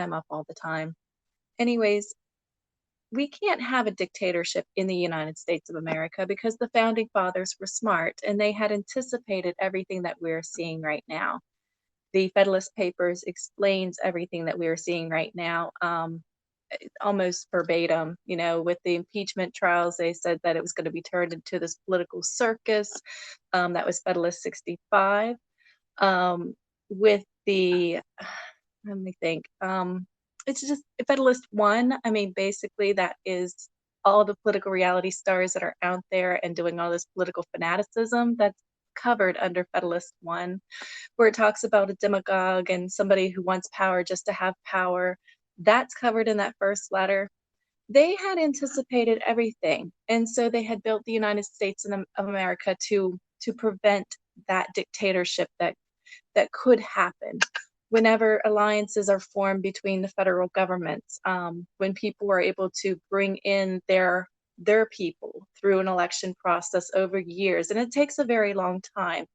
I'm up all the time. Anyways, we can't have a dictatorship in the United States of America because the founding fathers were smart and they had anticipated everything that we're seeing right now. The Federalist Papers explains everything that we are seeing right now, almost verbatim. With the impeachment trials, they said that it was going to be turned into this political circus. That was Federalist 65. With the let me think. It's just Federalist One. I mean, basically, that is all the political reality stars that are out there and doing all this political fanaticism. That's covered under Federalist One, where it talks about a demagogue and somebody who wants power just to have power. That's covered in that first letter. They had anticipated everything, and so they had built the United States of America to prevent that dictatorship that could happen whenever alliances are formed between the federal governments, when people are able to bring in their people through an election process over years, and it takes a very long time.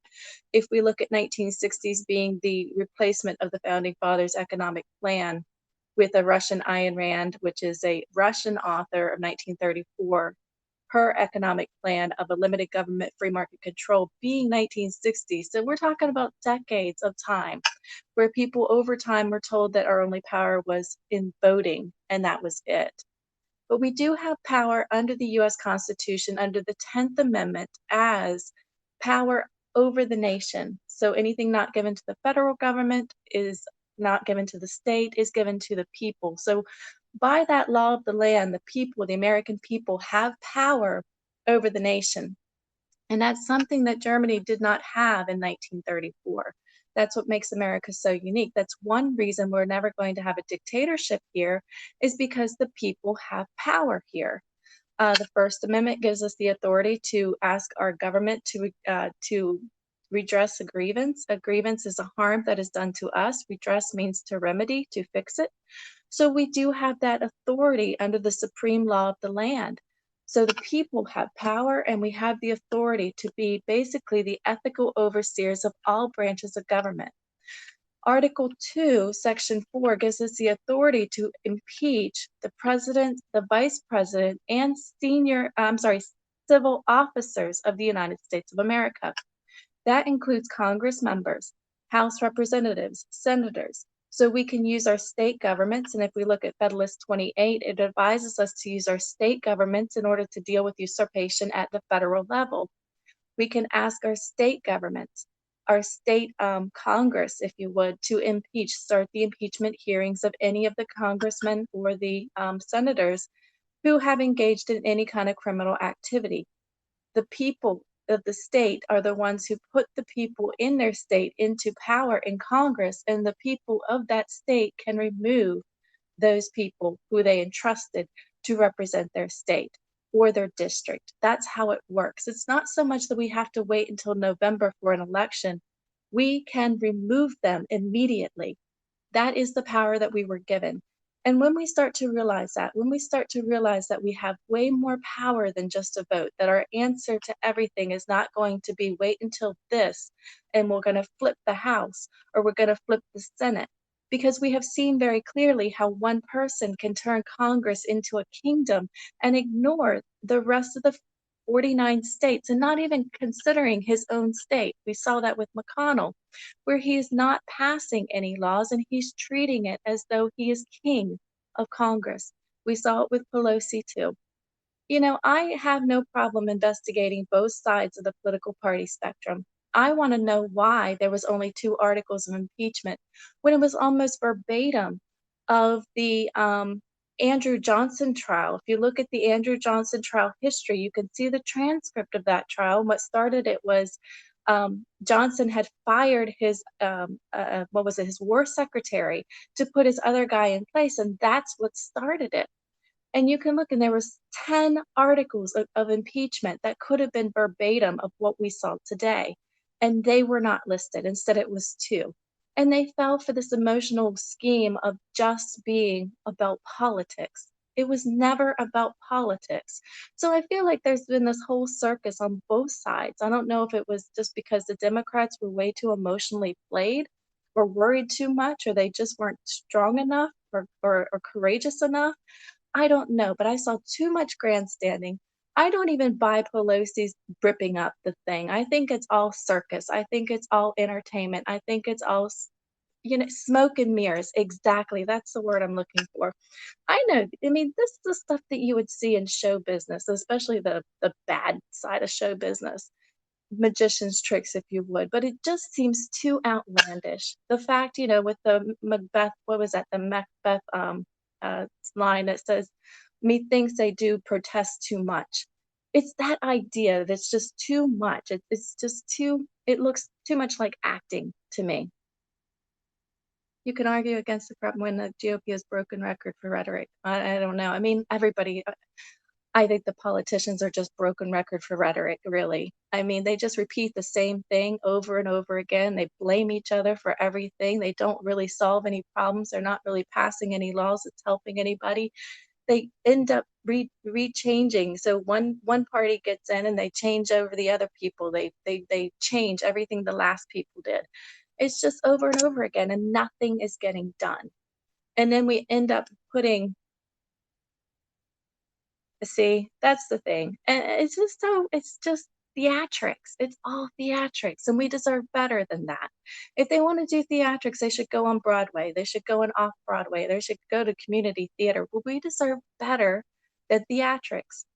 If we look at 1960s being the replacement of the founding fathers' economic plan with a Russian Ayn Rand, which is a Russian author of 1934, her economic plan of a limited government free market control being 1960. So we're talking about decades of time where people over time were told that our only power was in voting and that was it. But we do have power under the US Constitution under the 10th Amendment as power over the nation. So anything not given to the federal government is not given to the state, is given to the people. So by that law of the land, the people, the American people, have power over the nation. And that's something that Germany did not have in 1934. That's what makes America so unique. That's one reason we're never going to have a dictatorship here, is because the people have power here. The First Amendment gives us the authority to ask our government to redress a grievance. A grievance is a harm that is done to us. Redress means to remedy, to fix it. So we do have that authority under the supreme law of the land. So the people have power, and we have the authority to be basically the ethical overseers of all branches of government. Article 2, Section 4 gives us the authority to impeach the president, the vice president, and civil officers of the United States of America. That includes Congress members, House representatives, senators. So we can use our state governments, and if we look at Federalist 28, it advises us to use our state governments in order to deal with usurpation at the federal level. We can ask our state governments, our state Congress, if you would, to start the impeachment hearings of any of the congressmen or the senators who have engaged in any kind of criminal activity. The people of the state are the ones who put the people in their state into power in Congress, and the people of that state can remove those people who they entrusted to represent their state or their district. That's how it works. It's not so much that we have to wait until November for an election. We can remove them immediately. That is the power that we were given. And when we start to realize that, we have way more power than just a vote, that our answer to everything is not going to be wait until this and we're going to flip the House or we're going to flip the Senate, because we have seen very clearly how one person can turn Congress into a kingdom and ignore the rest of the 49 states and not even considering his own state. We saw that with McConnell, where he is not passing any laws and he's treating it as though he is king of Congress. We saw it with Pelosi too. I have no problem investigating both sides of the political party spectrum. I want to know why there was only 2 articles of impeachment when it was almost verbatim of the Andrew Johnson trial. If you look at the Andrew Johnson trial history, you can see the transcript of that trial. And what started it was Johnson had fired his his war secretary to put his other guy in place, and that's what started it. And you can look, and there was 10 articles of impeachment that could have been verbatim of what we saw today, and they were not listed. Instead, it was 2. And they fell for this emotional scheme of just being about politics. It was never about politics. So I feel like there's been this whole circus on both sides. I don't know if it was just because the Democrats were way too emotionally played or worried too much, or they just weren't strong enough. or courageous enough. I don't know, but I saw too much grandstanding. I don't even buy Pelosi's ripping up the thing. I think it's all circus. I think it's all entertainment. I think it's all, smoke and mirrors. Exactly. That's the word I'm looking for. I know. I mean, this is the stuff that you would see in show business, especially the bad side of show business, magician's tricks, if you would. But it just seems too outlandish. The fact, with the Macbeth, what was that? The Macbeth line that says, "Methinks they do protest too much." It's that idea that's just too much. It's just too. It looks too much like acting to me. You can argue against the problem when the GOP has broken record for rhetoric. I don't know. I mean, everybody. I think the politicians are just broken record for rhetoric, really. I mean, they just repeat the same thing over and over again. They blame each other for everything. They don't really solve any problems. They're not really passing any laws that's helping anybody. They end up rechanging. So one party gets in and they change over the other people. They change everything the last people did. It's just over and over again, and nothing is getting done. And then we end up putting, see, that's the thing. And it's just theatrics. It's all theatrics, and we deserve better than that. If they want to do theatrics, they should go on Broadway. They should go on off Broadway. They should go to community theater. Well, we deserve better than theatrics.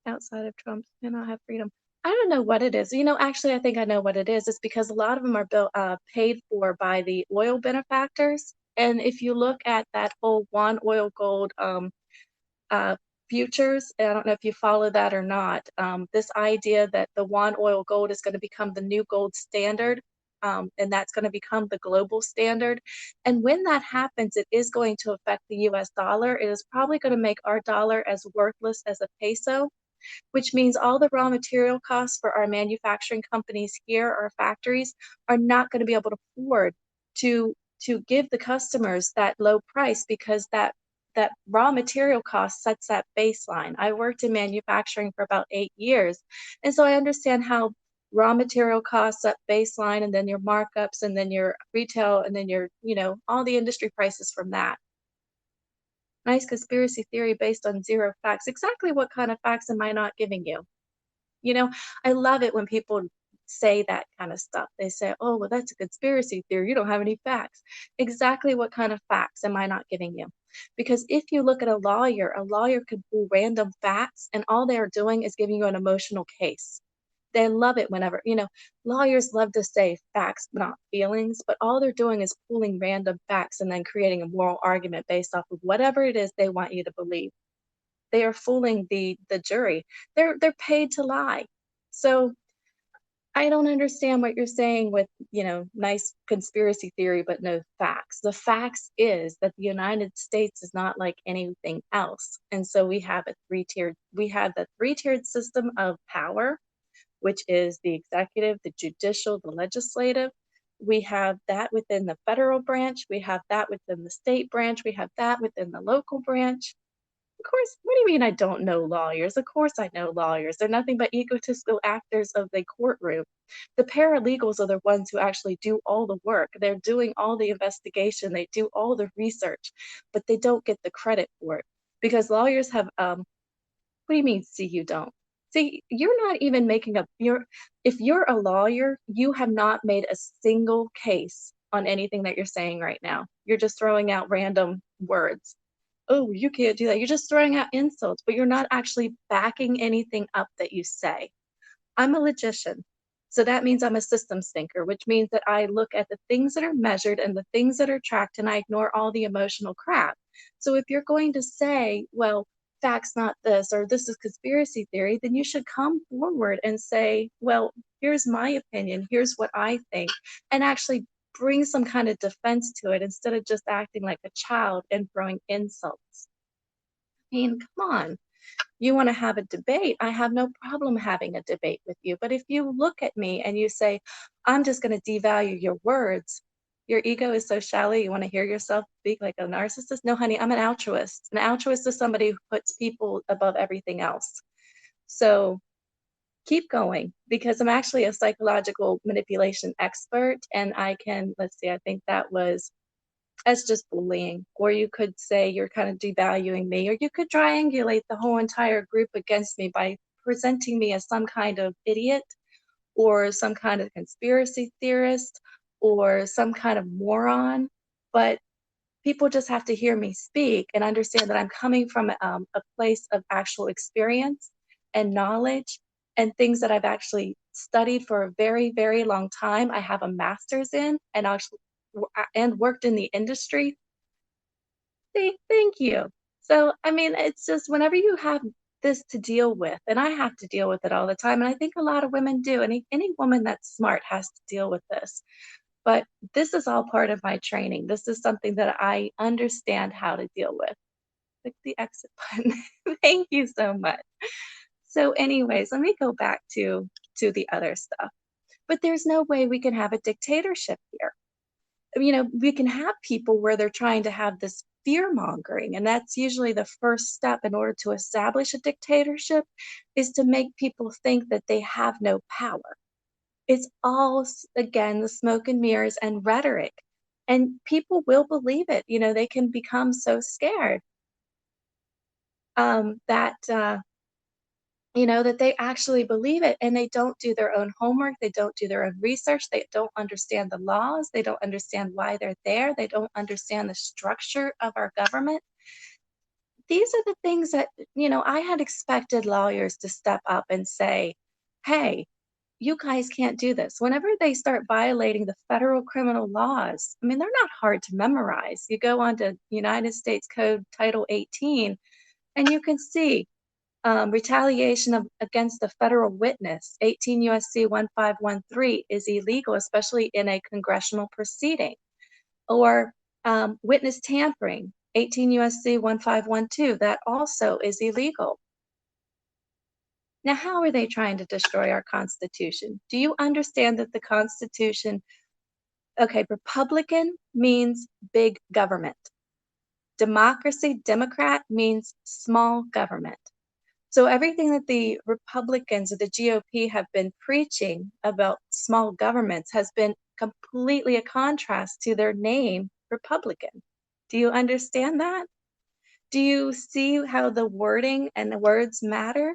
Outside of Trump, and I'll have freedom. I don't know what it is. Actually, I think I know what it is. It's because a lot of them are paid for by the oil benefactors. And if you look at that whole one oil gold uh, futures. I don't know if you follow that or not. This idea that the one oil gold is going to become the new gold standard, and that's going to become the global standard. And when that happens, it is going to affect the US dollar. It is probably going to make our dollar as worthless as a peso, which means all the raw material costs for our manufacturing companies here, our factories, are not going to be able to afford to give the customers that low price, because that raw material cost sets that baseline. I worked in manufacturing for about 8 years, and so I understand how raw material costs set baseline, and then your markups, and then your retail, and then your, all the industry prices from that. Nice conspiracy theory based on zero facts. Exactly what kind of facts am I not giving you? You know, I love it when people say that kind of stuff. They say, "Oh, well, that's a conspiracy theory. You don't have any facts." Exactly what kind of facts am I not giving you? Because if you look at a lawyer could pull random facts, and all they are doing is giving you an emotional case. They love it whenever, lawyers love to say facts, not feelings, but all they're doing is pulling random facts and then creating a moral argument based off of whatever it is they want you to believe. They are fooling the jury. They're paid to lie. So I don't understand what you're saying with, nice conspiracy theory, but no facts. The facts is that the United States is not like anything else. And so we have the three-tiered system of power, which is the executive, the judicial, the legislative. We have that within the federal branch. We have that within the state branch. We have that within the local branch. Of course, what do you mean I don't know lawyers? Of course I know lawyers. They're nothing but egotistical actors of the courtroom. The paralegals are the ones who actually do all the work. They're doing all the investigation. They do all the research, but they don't get the credit for it, because lawyers have, what do you mean, see, you don't? See, you're not even making if you're a lawyer, you have not made a single case on anything that you're saying right now. You're just throwing out random words. "Oh, you can't do that." You're just throwing out insults, but you're not actually backing anything up that you say. I'm a logician. So that means I'm a systems thinker, which means that I look at the things that are measured and the things that are tracked, and I ignore all the emotional crap. So if you're going to say, well, facts not this, or this is conspiracy theory, then you should come forward and say, well, here's my opinion, here's what I think, and actually bring some kind of defense to it, instead of just acting like a child and throwing insults. I mean, come on. You want to have a debate, I have no problem having a debate with you. But if you look at me and you say, "I'm just going to devalue your words," your ego is so shallow, you want to hear yourself speak like a narcissist? No, honey, I'm an altruist. An altruist is somebody who puts people above everything else. So keep going, because I'm actually a psychological manipulation expert, and I can, let's see, I think that was as just bullying, or you could say you're kind of devaluing me, or you could triangulate the whole entire group against me by presenting me as some kind of idiot or some kind of conspiracy theorist or some kind of moron. But people just have to hear me speak and understand that I'm coming from a place of actual experience and knowledge and things that I've actually studied for a very, very long time. I have a master's in and actually and worked in the industry. Thank you. So, I mean, it's just whenever you have this to deal with, and I have to deal with it all the time, and I think a lot of women do. Any woman that's smart has to deal with this. But this is all part of my training. This is something that I understand how to deal with. Click the exit button. Thank you so much. So, anyways, let me go back to the other stuff. But there's no way we can have a dictatorship here. We can have people where they're trying to have this fear mongering, and that's usually the first step in order to establish a dictatorship is to make people think that they have no power. It's all, again, the smoke and mirrors and rhetoric. And people will believe it. They can become so scared that they actually believe it and they don't do their own homework. They don't do their own research. They don't understand the laws. They don't understand why they're there. They don't understand the structure of our government. These are the things that, I had expected lawyers to step up and say, hey, you guys can't do this. Whenever they start violating the federal criminal laws, I mean, they're not hard to memorize. You go on to United States Code Title 18, and you can see retaliation against a federal witness, 18 USC 1513, is illegal, especially in a congressional proceeding. Or witness tampering, 18 USC 1512, that also is illegal. Now, how are they trying to destroy our Constitution? Do you understand that the Constitution, okay, Republican means big government. Democracy, Democrat means small government. So everything that the Republicans or the GOP have been preaching about small governments has been completely a contrast to their name, Republican. Do you understand that? Do you see how the wording and the words matter?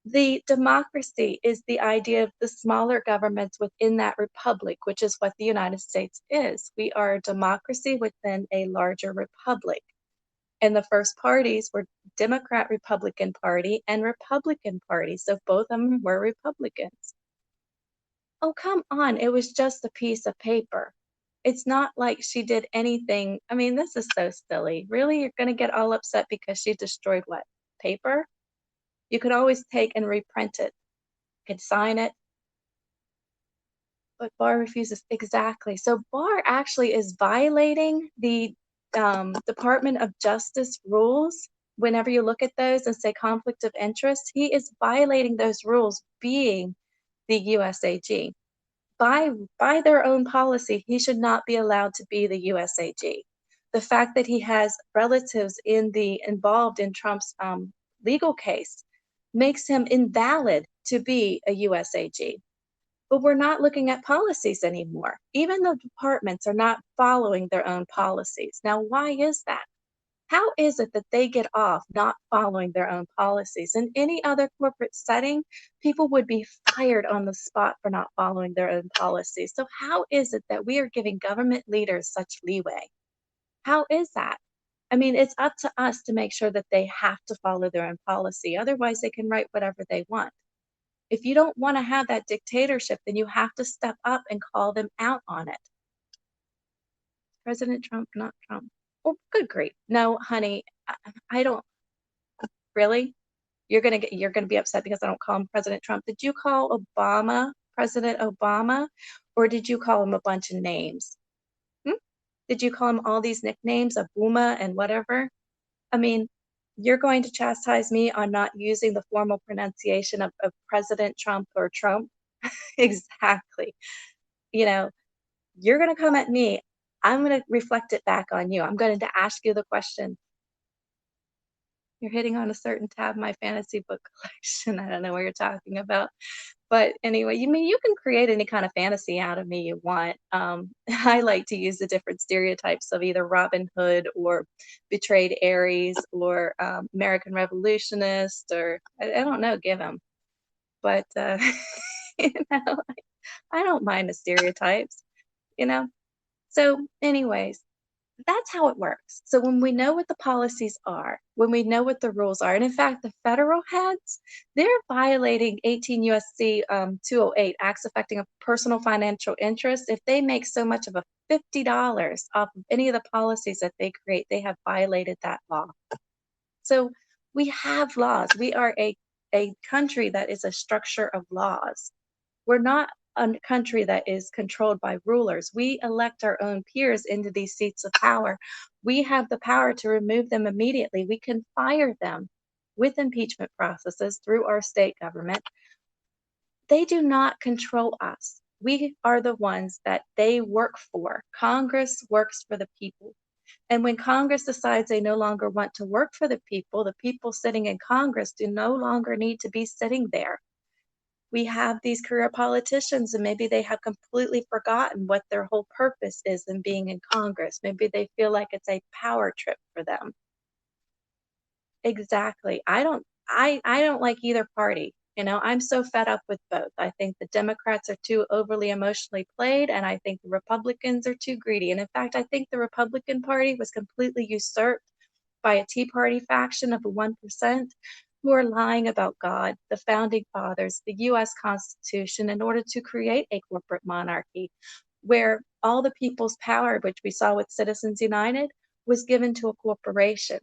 The democracy is the idea of the smaller governments within that republic, which is what the United States is. We are a democracy within a larger republic. And the first parties were Democrat Republican Party and Republican Party. So both of them were Republicans. Oh, come on. It was just a piece of paper. It's not like she did anything. I mean, this is so silly. Really? You're going to get all upset because she destroyed what? Paper? You could always take and reprint it. You could sign it. But Barr refuses. Exactly. So Barr actually is violating the Department of Justice rules. Whenever you look at those and say conflict of interest, he is violating those rules being the USAG. By their own policy, he should not be allowed to be the USAG. The fact that he has relatives involved in Trump's legal case makes him invalid to be a USAG. But we're not looking at policies anymore. Even the departments are not following their own policies. Now, why is that? How is it that they get off not following their own policies? In any other corporate setting, people would be fired on the spot for not following their own policies. So, how is it that we are giving government leaders such leeway? How is that? I mean, it's up to us to make sure that they have to follow their own policy. Otherwise, they can write whatever they want. If you don't want to have that dictatorship, then you have to step up and call them out on it. President Trump, not Trump. Oh, good grief. No, honey, I don't really. You're gonna be upset because I don't call him President Trump. Did you call Obama President Obama, or did you call him a bunch of names? Hmm? Did you call him all these nicknames, Abuma and whatever? I mean, you're going to chastise me on not using the formal pronunciation of President Trump or Trump? Exactly. You know, you're going to come at me. I'm going to reflect it back on you. I'm going to ask you the question. You're hitting on a certain tab, my fantasy book collection. I don't know what you're talking about. But anyway, you mean you can create any kind of fantasy out of me you want. I like to use the different stereotypes of either Robin Hood or betrayed Aries or American revolutionist or I don't know, give them. But you know, I don't mind the stereotypes, you know. So, anyways, that's how it works. So when we know what the policies are, when we know what the rules are, and in fact, the federal heads, they're violating 18 USC 208, acts affecting a personal financial interest. If they make so much of a $50 off of any of the policies that they create, they have violated that law. So we have laws. We are a country that is a structure of laws. We're not a country that is controlled by rulers. We elect our own peers into these seats of power. We have the power to remove them immediately. We can fire them with impeachment processes through our state government. They do not control us. We are the ones that they work for. Congress works for the people. And when Congress decides they no longer want to work for the people sitting in Congress do no longer need to be sitting there. We have these career politicians, and maybe they have completely forgotten what their whole purpose is in being in Congress. Maybe they feel like it's a power trip for them. Exactly. I don't like either party. You know, I'm so fed up with both. I think the Democrats are too overly emotionally played, and I think the Republicans are too greedy. And in fact, I think the Republican Party was completely usurped by a Tea Party faction of the 1% who are lying about God, the founding fathers, the US Constitution, in order to create a corporate monarchy where all the people's power, which we saw with Citizens United, was given to a corporation.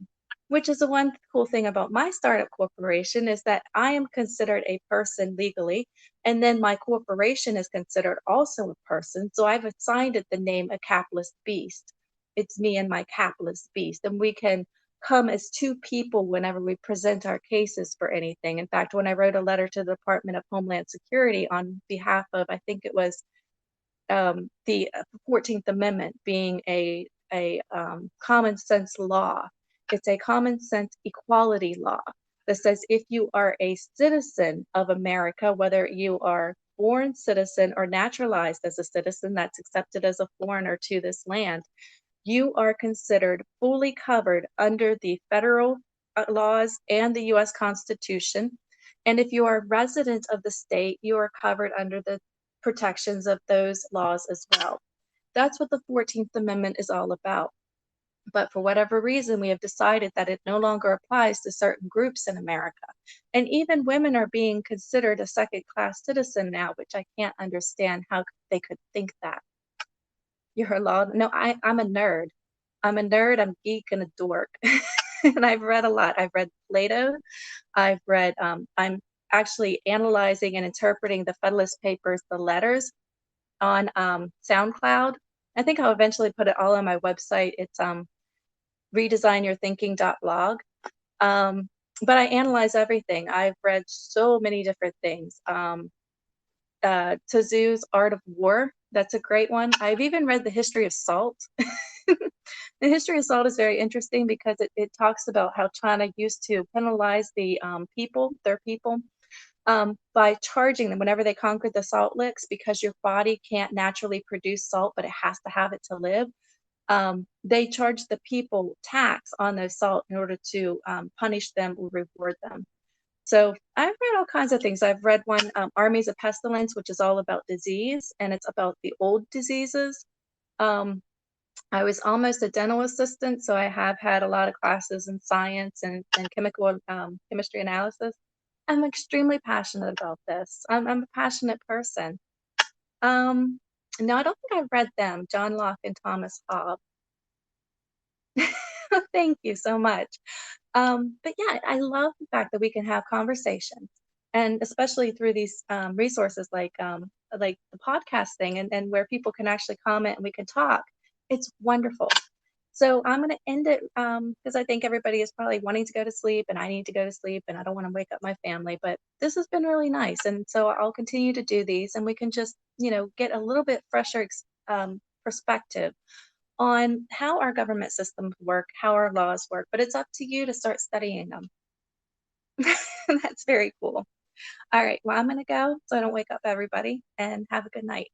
Which is the one cool thing about my startup corporation is that I am considered a person legally, and then my corporation is considered also a person. So I've assigned it the name a capitalist beast. It's me and my capitalist beast, and we can come as two people whenever we present our cases for anything. In fact, when I wrote a letter to the Department of Homeland Security on behalf of, I think it was the 14th Amendment being a common sense law. It's a common sense equality law that says if you are a citizen of America, whether you are born citizen or naturalized as a citizen that's accepted as a foreigner to this land, you are considered fully covered under the federal laws and the US Constitution. And if you are a resident of the state, you are covered under the protections of those laws as well. That's what the 14th Amendment is all about. But for whatever reason, we have decided that it no longer applies to certain groups in America. And even women are being considered a second class citizen now, which I can't understand how they could think that. You're a law. No, I'm a nerd. I'm a nerd, I'm a geek, and a dork. And I've read a lot. I've read Plato. I'm actually analyzing and interpreting the Federalist Papers, the letters on SoundCloud. I think I'll eventually put it all on my website. It's redesignyourthinking.blog. But I analyze everything. I've read so many different things. Tzu's Art of War, that's a great one. I've even read The History of Salt. The history of salt is very interesting because it talks about how China used to penalize the their people, by charging them whenever they conquered the salt licks because your body can't naturally produce salt, but it has to have it to live. They charged the people tax on those salt in order to punish them or reward them. So I've read all kinds of things. I've read one, Armies of Pestilence, which is all about disease, and it's about the old diseases. I was almost a dental assistant, so I have had a lot of classes in science and chemical chemistry analysis. I'm extremely passionate about this. I'm a passionate person. No, I don't think I've read them, John Locke and Thomas Hobbes. Thank you so much. But yeah, I love the fact that we can have conversations, and especially through these resources like the podcast thing, and where people can actually comment and we can talk. It's wonderful. So I'm going to end it because I think everybody is probably wanting to go to sleep, and I need to go to sleep, and I don't want to wake up my family. But this has been really nice, and so I'll continue to do these, and we can just get a little bit fresher perspective on how our government systems work, how our laws work, but it's up to you to start studying them. That's very cool. All right, well, I'm going to go so I don't wake up everybody, and have a good night.